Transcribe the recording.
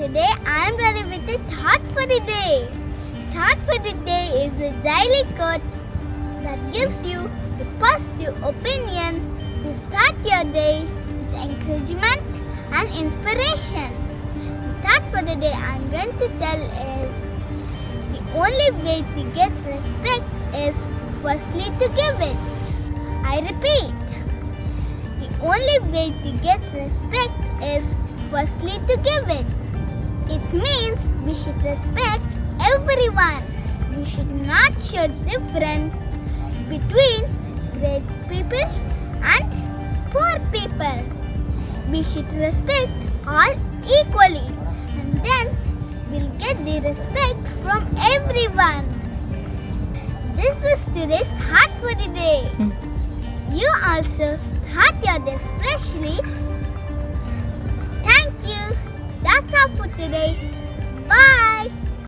Today I am ready with the thought for the day. Thought for the day is a daily quote that gives you the positive opinion to start your day with encouragement and inspiration. The thought for the day I am going to tell is the only way to get respect is firstly to give it. I repeat, the only way to get respect is firstly to give it. It means we should respect everyone. We should not show difference between great people and poor people. We should respect all equally, and then we'll get the respect from everyone. This is today's thought for the day. You also start your day freshly. Thank you. That's all for today.